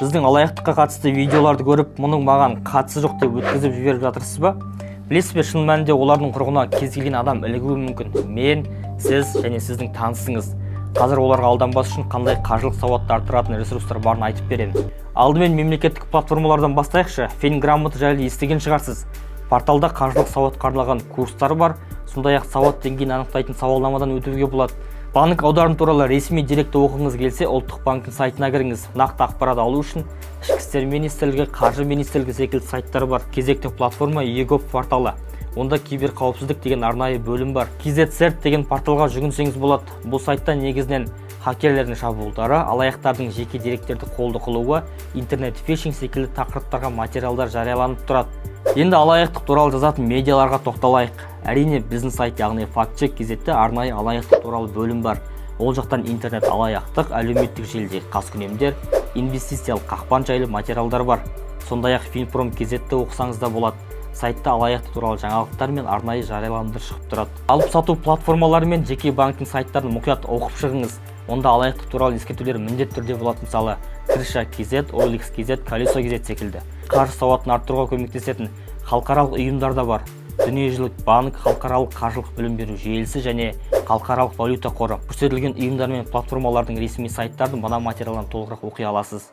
Біздің алаяқтыққа қатысты видеоларды көріп, мұның маған қатысы жоқ деп өткізіп жіберіп жатырсыз ба? Білесіз бе, шын мәнінде олардың құрығына кез келген адам ілігуі мүмкін. Мен, сіз және сіздің танысыңыз. Қазір оларға алданбас үшін қандай қаржылық сауатты арттыратын ресурстар барын айтып беремін. Алдымен мемлекеттік платформалардан бастайықшы. Финграмота жайлы естіген шығарсыз. Порталда қаржылық сауатқа арналған курстар бар. Сондай-ақ сауат деңгейін анықтайтын сауалнамадан өтуге болады. Банк аударым туралы ресми деректі оқыңыз келсе, ұлттық банктың сайтына кіріңіз. Нақты ақпарат алу үшін Ішкі істер министрлігі, қаржы министрлігі секілді сайттар бар. Кезекті платформа егоп порталы. Онда киберқауіпсіздік деген арнайы бөлім бар. KZCert деген порталға жүгінсеңіз болады. Бұл сайтта негізінен хакерлердің шабуылдары, алаяқтардың жеке деректерді қолды қылуы, интернет-фишинг секілді тақырыптарға материалдар жарияланып тұрады. Енді алаяқтық туралы жазатын медиаларға тоқталайық. Әрине, біздің сайт, яғни фактчек KZте арнайы алаяқтық туралы бөлім бар. Ол жақтан интернет алаяқтық, әлеуметтік желідегі қаскүнемдер, инвестициялық қақпан жайлы материалдар бар. Сондай-ақ Финпром KZте оқысаңыз да болады. Сайтта алаяқтық туралы жаңалықтар мен арнайы жарияланымдар шығып тұрады. Алып-сату платформалары мен жеке банктің сайттарын мұқият оқып шығыңыз. Онда алаяқтық туралы ескертулер міндетті түрде болады. Мысалы, Крыша KZ, OLX KZ, Колесо KZ секілді. Қаржы сауатын арттыруға көмектесетін халықаралық ұйымдар да бар. Дүниежүзілік банк, халықаралық қаржылық білім беру желісі және халықаралық валюта қоры. Көрсетілген ұйымдар мен платформалардың ресми сайттарын мына материалдан толығырақ оқи аласыз.